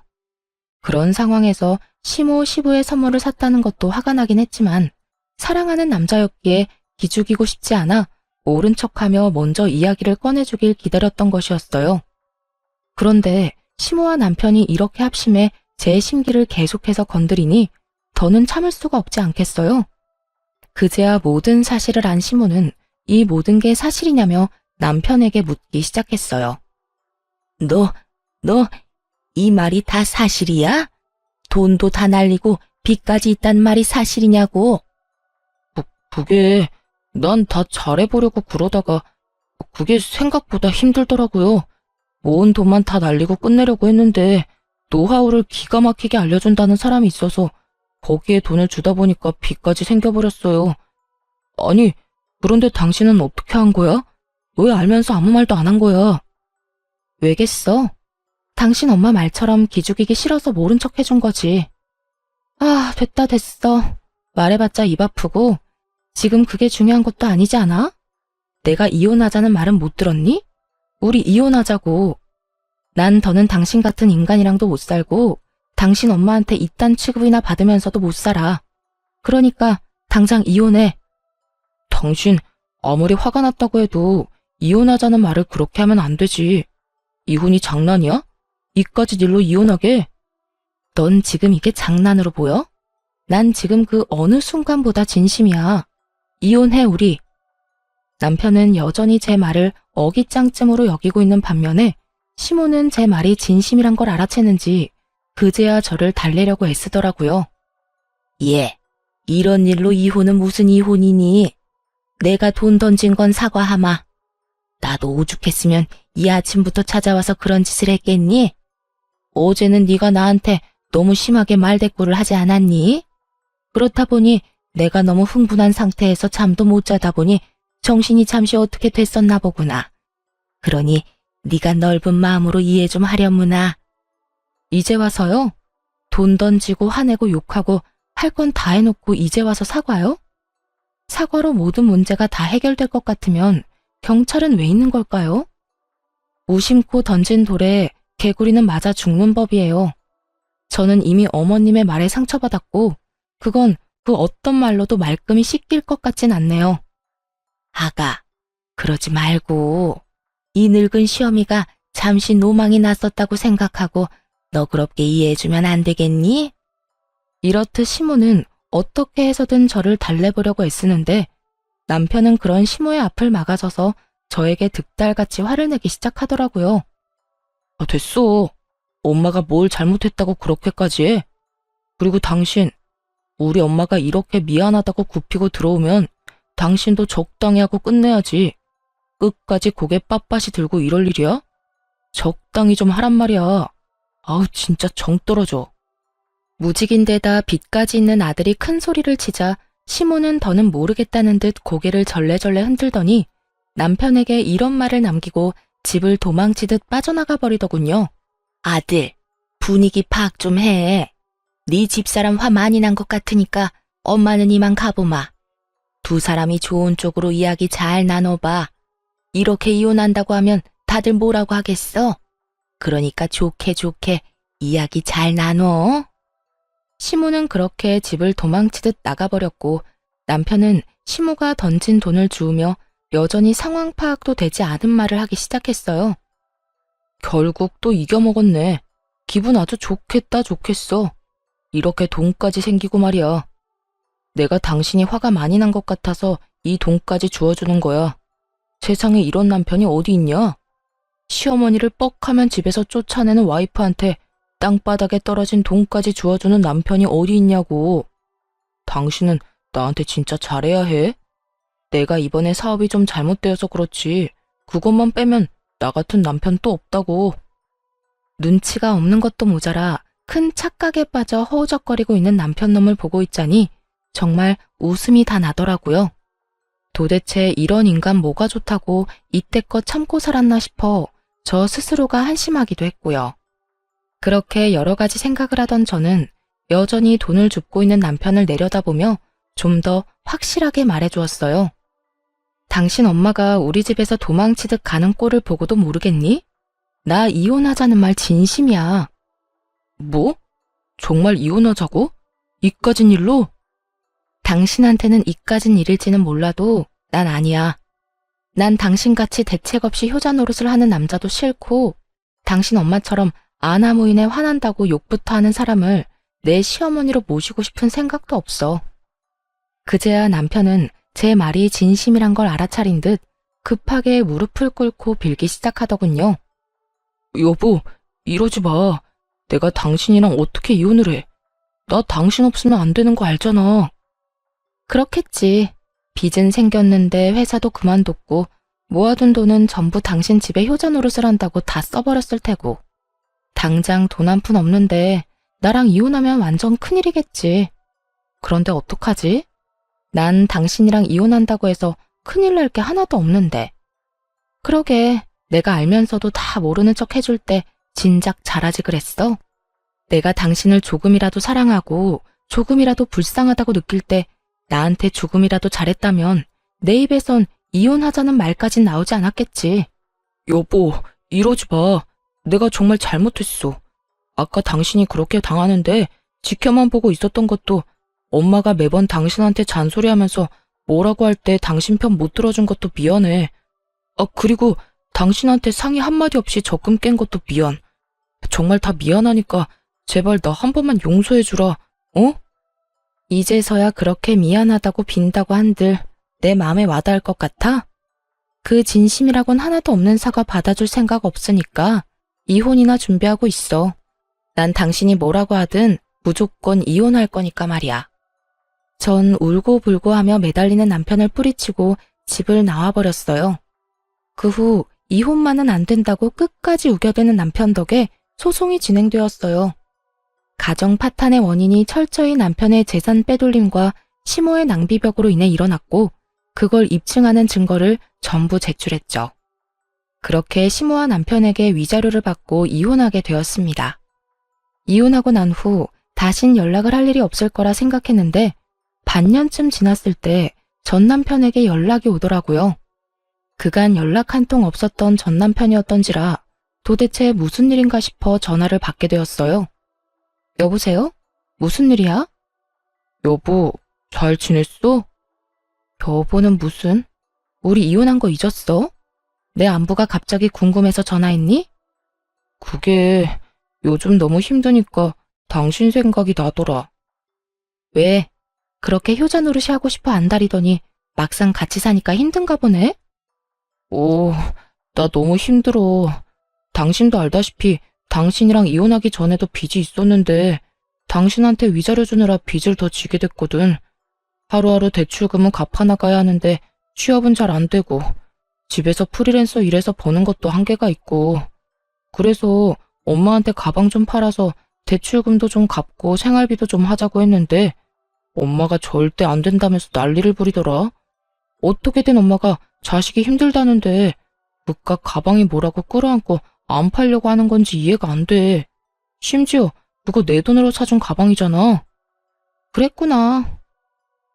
그런 상황에서 시모 시부의 선물을 샀다는 것도 화가 나긴 했지만 사랑하는 남자였기에 기죽이고 싶지 않아 모른 척하며 먼저 이야기를 꺼내주길 기다렸던 것이었어요. 그런데 시모와 남편이 이렇게 합심해 제 심기를 계속해서 건드리니 더는 참을 수가 없지 않겠어요. 그제야 모든 사실을 안 시모는 이 모든 게 사실이냐며 남편에게 묻기 시작했어요. 너, 이 말이 다 사실이야? 돈도 다 날리고 빚까지 있단 말이 사실이냐고? 그게 난 다 잘해보려고 그러다가 그게 생각보다 힘들더라고요. 모은 돈만 다 날리고 끝내려고 했는데 노하우를 기가 막히게 알려준다는 사람이 있어서 거기에 돈을 주다 보니까 빚까지 생겨버렸어요. 아니, 그런데 당신은 어떻게 한 거야? 왜 알면서 아무 말도 안 한 거야? 왜겠어? 당신 엄마 말처럼 기죽이기 싫어서 모른 척 해준 거지. 아, 됐어. 말해봤자 입 아프고 지금 그게 중요한 것도 아니지 않아? 내가 이혼하자는 말은 못 들었니? 우리 이혼하자고. 난 더는 당신 같은 인간이랑도 못 살고 당신 엄마한테 이딴 취급이나 받으면서도 못 살아. 그러니까 당장 이혼해. 당신 아무리 화가 났다고 해도 이혼하자는 말을 그렇게 하면 안 되지. 이혼이 장난이야? 이까짓 일로 이혼하게? 넌 지금 이게 장난으로 보여? 난 지금 그 어느 순간보다 진심이야. 이혼해 우리. 남편은 여전히 제 말을 어깃장쯤으로 여기고 있는 반면에 시모는 제 말이 진심이란 걸 알아채는지 그제야 저를 달래려고 애쓰더라고요. 예, 이런 일로 이혼은 무슨 이혼이니? 내가 돈 던진 건 사과하마. 나도 오죽했으면 이 아침부터 찾아와서 그런 짓을 했겠니? 어제는 네가 나한테 너무 심하게 말대꾸를 하지 않았니? 그렇다 보니 내가 너무 흥분한 상태에서 잠도 못 자다 보니 정신이 잠시 어떻게 됐었나 보구나. 그러니 네가 넓은 마음으로 이해 좀 하려무나. 이제 와서요? 돈 던지고 화내고 욕하고 할 건 다 해놓고 이제 와서 사과요? 사과로 모든 문제가 다 해결될 것 같으면 경찰은 왜 있는 걸까요? 무심코 던진 돌에 개구리는 맞아 죽는 법이에요. 저는 이미 어머님의 말에 상처받았고 그건 그 어떤 말로도 말끔히 씻길 것 같진 않네요. 아가, 그러지 말고 이 늙은 시어미가 잠시 노망이 났었다고 생각하고 너그럽게 이해해주면 안 되겠니? 이렇듯 시모는 어떻게 해서든 저를 달래보려고 애쓰는데 남편은 그런 시모의 앞을 막아서서 저에게 득달같이 화를 내기 시작하더라고요. 아, 됐어. 엄마가 뭘 잘못했다고 그렇게까지 해? 그리고 당신, 우리 엄마가 이렇게 미안하다고 굽히고 들어오면 당신도 적당히 하고 끝내야지. 끝까지 고개 빳빳이 들고 이럴 일이야? 적당히 좀 하란 말이야. 아우 진짜 정 떨어져. 무직인데다 빚까지 있는 아들이 큰 소리를 치자 시모는 더는 모르겠다는 듯 고개를 절레절레 흔들더니 남편에게 이런 말을 남기고 집을 도망치듯 빠져나가 버리더군요. 아들, 분위기 파악 좀 해. 네 집사람 화 많이 난 것 같으니까 엄마는 이만 가보마. 두 사람이 좋은 쪽으로 이야기 잘 나눠봐. 이렇게 이혼한다고 하면 다들 뭐라고 하겠어? 그러니까 좋게 좋게 이야기 잘 나눠. 시모는 그렇게 집을 도망치듯 나가버렸고 남편은 시모가 던진 돈을 주우며 여전히 상황 파악도 되지 않은 말을 하기 시작했어요. 결국 또 이겨먹었네. 기분 아주 좋겠다 좋겠어. 이렇게 돈까지 생기고 말이야. 내가 당신이 화가 많이 난 것 같아서 이 돈까지 주워주는 거야. 세상에 이런 남편이 어디 있냐? 시어머니를 뻑하면 집에서 쫓아내는 와이프한테 땅바닥에 떨어진 돈까지 주워주는 남편이 어디 있냐고. 당신은 나한테 진짜 잘해야 해. 내가 이번에 사업이 좀 잘못되어서 그렇지. 그것만 빼면 나 같은 남편 또 없다고. 눈치가 없는 것도 모자라 큰 착각에 빠져 허우적거리고 있는 남편놈을 보고 있자니 정말 웃음이 다 나더라고요. 도대체 이런 인간 뭐가 좋다고 이때껏 참고 살았나 싶어 저 스스로가 한심하기도 했고요. 그렇게 여러 가지 생각을 하던 저는 여전히 돈을 줍고 있는 남편을 내려다보며 좀 더 확실하게 말해주었어요. 당신 엄마가 우리 집에서 도망치듯 가는 꼴을 보고도 모르겠니? 나 이혼하자는 말 진심이야. 뭐? 정말 이혼하자고? 이까진 일로? 당신한테는 이까진 일일지는 몰라도 난 아니야. 난 당신같이 대책 없이 효자 노릇을 하는 남자도 싫고 당신 엄마처럼 아나무인에 화난다고 욕부터 하는 사람을 내 시어머니로 모시고 싶은 생각도 없어. 그제야 남편은 제 말이 진심이란 걸 알아차린 듯 급하게 무릎을 꿇고 빌기 시작하더군요. 여보, 이러지 마. 내가 당신이랑 어떻게 이혼을 해. 나 당신 없으면 안 되는 거 알잖아. 그렇겠지. 빚은 생겼는데 회사도 그만뒀고 모아둔 돈은 전부 당신 집에 효자 노릇을 한다고 다 써버렸을 테고. 당장 돈 한 푼 없는데 나랑 이혼하면 완전 큰일이겠지. 그런데 어떡하지? 난 당신이랑 이혼한다고 해서 큰일 날 게 하나도 없는데. 그러게 내가 알면서도 다 모르는 척 해줄 때 진작 잘하지 그랬어. 내가 당신을 조금이라도 사랑하고 조금이라도 불쌍하다고 느낄 때 나한테 조금이라도 잘했다면 내 입에선 이혼하자는 말까진 나오지 않았겠지. 여보, 이러지 마. 내가 정말 잘못했어. 아까 당신이 그렇게 당하는데 지켜만 보고 있었던 것도 엄마가 매번 당신한테 잔소리하면서 뭐라고 할 때 당신 편 못 들어준 것도 미안해. 그리고 당신한테 상의 한마디 없이 적금 깬 것도 미안. 정말 다 미안하니까 제발 나 한 번만 용서해주라, 어? 이제서야 그렇게 미안하다고 빈다고 한들 내 마음에 와닿을 것 같아? 그 진심이라곤 하나도 없는 사과 받아줄 생각 없으니까 이혼이나 준비하고 있어. 난 당신이 뭐라고 하든 무조건 이혼할 거니까 말이야. 전 울고불고 하며 매달리는 남편을 뿌리치고 집을 나와버렸어요. 그 후 이혼만은 안 된다고 끝까지 우겨대는 남편 덕에 소송이 진행되었어요. 가정 파탄의 원인이 철저히 남편의 재산 빼돌림과 시모의 낭비벽으로 인해 일어났고 그걸 입증하는 증거를 전부 제출했죠. 그렇게 시모와 남편에게 위자료를 받고 이혼하게 되었습니다. 이혼하고 난 후 다신 연락을 할 일이 없을 거라 생각했는데 반년쯤 지났을 때 전 남편에게 연락이 오더라고요. 그간 연락 한 통 없었던 전 남편이었던지라 도대체 무슨 일인가 싶어 전화를 받게 되었어요. 여보세요? 무슨 일이야? 여보, 잘 지냈어? 여보는 무슨? 우리 이혼한 거 잊었어? 내 안부가 갑자기 궁금해서 전화했니? 그게 요즘 너무 힘드니까 당신 생각이 나더라. 왜? 그렇게 효자 노릇이 하고 싶어 안달이더니 막상 같이 사니까 힘든가 보네? 나 너무 힘들어. 당신도 알다시피 당신이랑 이혼하기 전에도 빚이 있었는데 당신한테 위자료 주느라 빚을 더 지게 됐거든. 하루하루 대출금은 갚아나가야 하는데 취업은 잘 안 되고 집에서 프리랜서 일해서 버는 것도 한계가 있고 그래서 엄마한테 가방 좀 팔아서 대출금도 좀 갚고 생활비도 좀 하자고 했는데 엄마가 절대 안 된다면서 난리를 부리더라. 어떻게 된 엄마가 자식이 힘들다는데 그깟 가방이 뭐라고 끌어안고 안 팔려고 하는 건지 이해가 안 돼. 심지어 그거 내 돈으로 사준 가방이잖아. 그랬구나.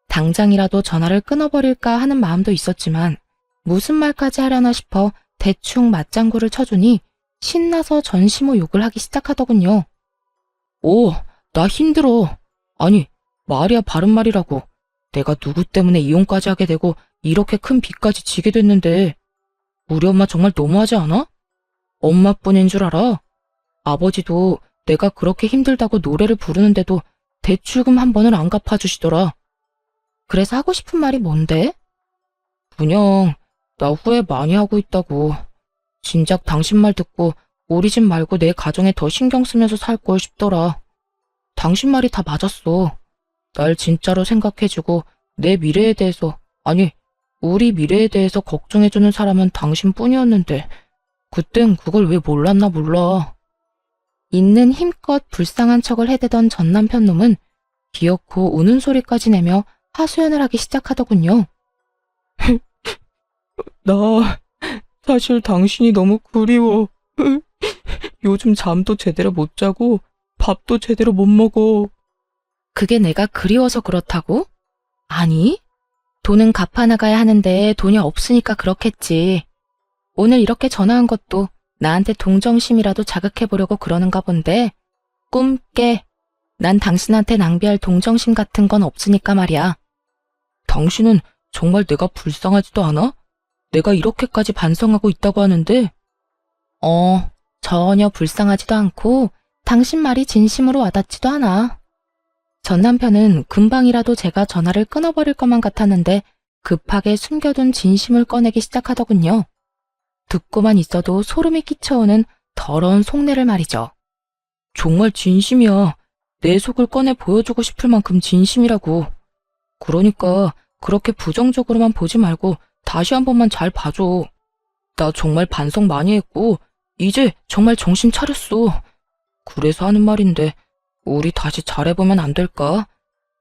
당장이라도 전화를 끊어버릴까 하는 마음도 있었지만 무슨 말까지 하려나 싶어 대충 맞장구를 쳐주니 신나서 전시모 욕을 하기 시작하더군요. 오, 나 힘들어. 아니, 말이야 바른 말이라고. 내가 누구 때문에 이혼까지 하게 되고 이렇게 큰 빚까지 지게 됐는데 우리 엄마 정말 너무하지 않아? 엄마뿐인 줄 알아? 아버지도 내가 그렇게 힘들다고 노래를 부르는데도 대출금 한 번을 안 갚아주시더라. 그래서 하고 싶은 말이 뭔데? 그냥 나 후회 많이 하고 있다고. 진작 당신 말 듣고 우리 집 말고 내 가정에 더 신경 쓰면서 살 걸 싶더라. 당신 말이 다 맞았어. 날 진짜로 생각해주고 내 미래에 대해서, 아니, 우리 미래에 대해서 걱정해주는 사람은 당신뿐이었는데 그땐 그걸 왜 몰랐나 몰라. 있는 힘껏 불쌍한 척을 해대던 전 남편 놈은 귀엽고 우는 소리까지 내며 하소연을 하기 시작하더군요. 나 사실 당신이 너무 그리워. 요즘 잠도 제대로 못 자고 밥도 제대로 못 먹어. 그게 내가 그리워서 그렇다고? 아니, 돈은 갚아나가야 하는데 돈이 없으니까 그렇겠지. 오늘 이렇게 전화한 것도 나한테 동정심이라도 자극해보려고 그러는가 본데 꿈 깨. 난 당신한테 낭비할 동정심 같은 건 없으니까 말이야. 당신은 정말 내가 불쌍하지도 않아? 내가 이렇게까지 반성하고 있다고 하는데? 전혀 불쌍하지도 않고 당신 말이 진심으로 와닿지도 않아. 전 남편은 금방이라도 제가 전화를 끊어버릴 것만 같았는데 급하게 숨겨둔 진심을 꺼내기 시작하더군요. 듣고만 있어도 소름이 끼쳐오는 더러운 속내를 말이죠. 정말 진심이야. 내 속을 꺼내 보여주고 싶을 만큼 진심이라고. 그러니까 그렇게 부정적으로만 보지 말고 다시 한 번만 잘 봐줘. 나 정말 반성 많이 했고 이제 정말 정신 차렸어. 그래서 하는 말인데 우리 다시 잘해보면 안 될까?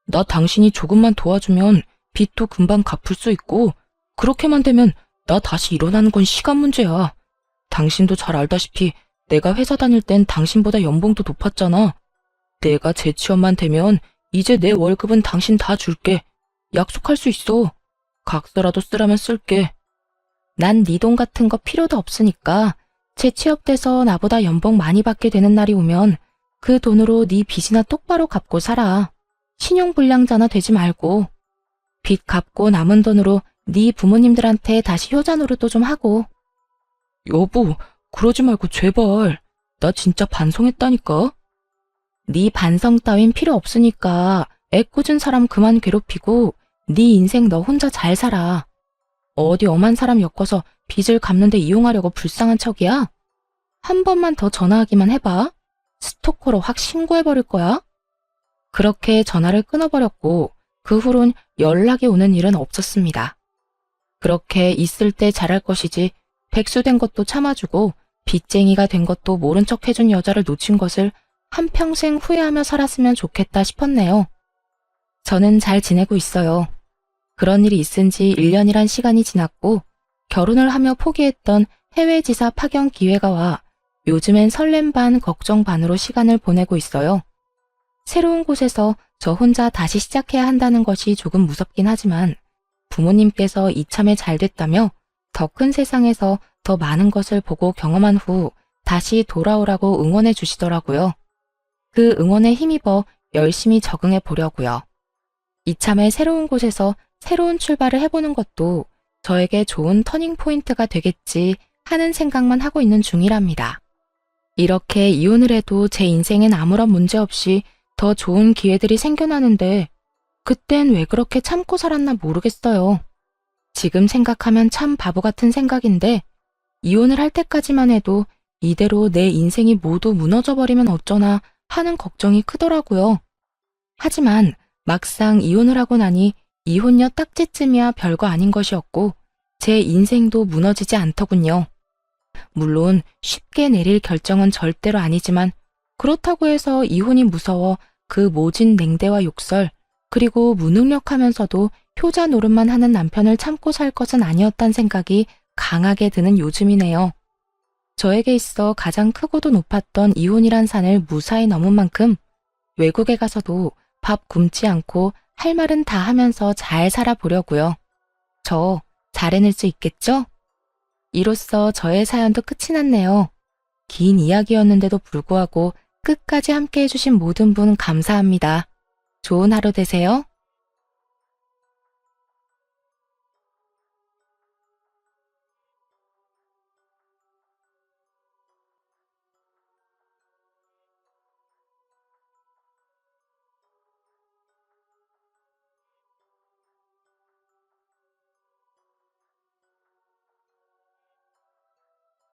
나 당신이 조금만 도와주면 빚도 금방 갚을 수 있고 그렇게만 되면 나 다시 일어나는 건 시간 문제야. 당신도 잘 알다시피 내가 회사 다닐 땐 당신보다 연봉도 높았잖아. 내가 재취업만 되면 이제 내 월급은 당신 다 줄게. 약속할 수 있어. 각서라도 쓰라면 쓸게. 난 네 돈 같은 거 필요도 없으니까 재취업돼서 나보다 연봉 많이 받게 되는 날이 오면 그 돈으로 네 빚이나 똑바로 갚고 살아. 신용불량자나 되지 말고. 빚 갚고 남은 돈으로 네 부모님들한테 다시 효자 노릇도 좀 하고. 여보, 그러지 말고 제발. 나 진짜 반성했다니까. 네 반성 따윈 필요 없으니까 애꿎은 사람 그만 괴롭히고 네 인생 너 혼자 잘 살아. 어디 엄한 사람 엮어서 빚을 갚는데 이용하려고 불쌍한 척이야? 한 번만 더 전화하기만 해봐. 스토커로 확 신고해버릴 거야. 그렇게 전화를 끊어버렸고 그 후론 연락이 오는 일은 없었습니다. 그렇게 있을 때 잘할 것이지 백수된 것도 참아주고 빚쟁이가 된 것도 모른 척 해준 여자를 놓친 것을 한평생 후회하며 살았으면 좋겠다 싶었네요. 저는 잘 지내고 있어요. 그런 일이 있은 지 1년이란 시간이 지났고 결혼을 하며 포기했던 해외 지사 파견 기회가 와 요즘엔 설렘 반 걱정 반으로 시간을 보내고 있어요. 새로운 곳에서 저 혼자 다시 시작해야 한다는 것이 조금 무섭긴 하지만 부모님께서 이참에 잘 됐다며 더 큰 세상에서 더 많은 것을 보고 경험한 후 다시 돌아오라고 응원해 주시더라고요. 그 응원에 힘입어 열심히 적응해 보려고요. 이참에 새로운 곳에서 새로운 출발을 해보는 것도 저에게 좋은 터닝 포인트가 되겠지 하는 생각만 하고 있는 중이랍니다. 이렇게 이혼을 해도 제 인생엔 아무런 문제 없이 더 좋은 기회들이 생겨나는데 그땐 왜 그렇게 참고 살았나 모르겠어요. 지금 생각하면 참 바보 같은 생각인데 이혼을 할 때까지만 해도 이대로 내 인생이 모두 무너져버리면 어쩌나 하는 걱정이 크더라고요. 하지만 막상 이혼을 하고 나니 이혼녀 딱지쯤이야 별거 아닌 것이었고 제 인생도 무너지지 않더군요. 물론 쉽게 내릴 결정은 절대로 아니지만 그렇다고 해서 이혼이 무서워 그 모진 냉대와 욕설 그리고 무능력하면서도 효자 노릇만 하는 남편을 참고 살 것은 아니었단 생각이 강하게 드는 요즘이네요. 저에게 있어 가장 크고도 높았던 이혼이란 산을 무사히 넘은 만큼 외국에 가서도 밥 굶지 않고 할 말은 다 하면서 잘 살아보려고요. 저 잘 해낼 수 있겠죠? 이로써 저의 사연도 끝이 났네요. 긴 이야기였는데도 불구하고 끝까지 함께 해주신 모든 분 감사합니다. 좋은 하루 되세요.